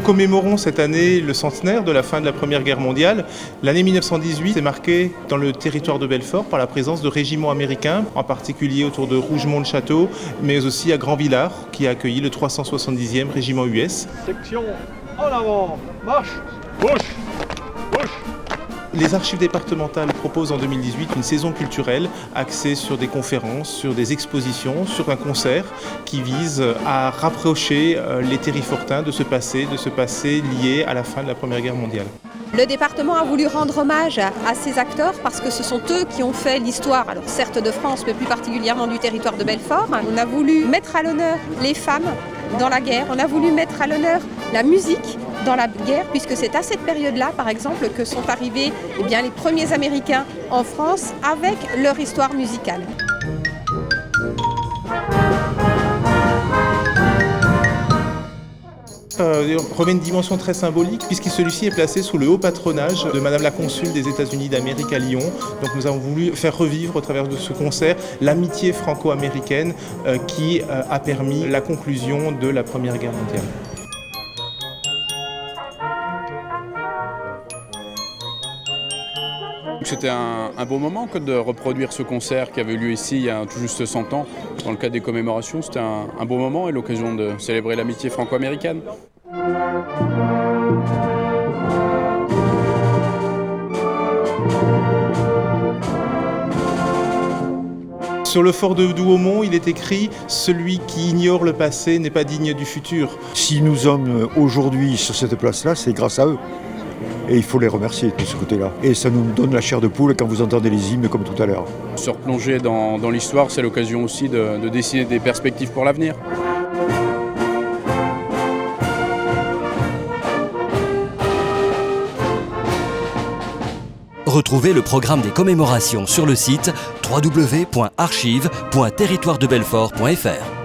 Nous commémorons cette année le centenaire de la fin de la Première Guerre mondiale. L'année 1918 est marquée dans le territoire de Belfort par la présence de régiments américains, en particulier autour de Rougemont-le-Château, mais aussi à Grand-Villars, qui a accueilli le 370e régiment US. Section en avant, marche, gauche, gauche. Les archives départementales proposent en 2018 une saison culturelle axée sur des conférences, sur des expositions, sur un concert qui vise à rapprocher les Terrifortains de ce passé lié à la fin de la Première Guerre mondiale. Le département a voulu rendre hommage à ces acteurs parce que ce sont eux qui ont fait l'histoire, alors certes de France, mais plus particulièrement du territoire de Belfort. On a voulu mettre à l'honneur les femmes dans la guerre, on a voulu mettre à l'honneur la musique dans la guerre, puisque c'est à cette période-là, par exemple, que sont arrivés les premiers Américains en France avec leur histoire musicale. Revêt une dimension très symbolique puisque celui-ci est placé sous le haut patronage de Madame la Consul des États-Unis d'Amérique à Lyon. Donc nous avons voulu faire revivre au travers de ce concert l'amitié franco-américaine qui a permis la conclusion de la Première Guerre mondiale. C'était un beau moment que de reproduire ce concert qui avait eu lieu ici il y a tout juste 100 ans. Dans le cadre des commémorations, c'était un beau moment et l'occasion de célébrer l'amitié franco-américaine. Sur le fort de Douaumont, il est écrit « Celui qui ignore le passé n'est pas digne du futur ». Si nous sommes aujourd'hui sur cette place-là, c'est grâce à eux. Et il faut les remercier de ce côté-là. Et ça nous donne la chair de poule quand vous entendez les hymnes comme tout à l'heure. Se replonger dans l'histoire, c'est l'occasion aussi de dessiner des perspectives pour l'avenir. Retrouvez le programme des commémorations sur le site www.archives.territoiredebelfort.fr.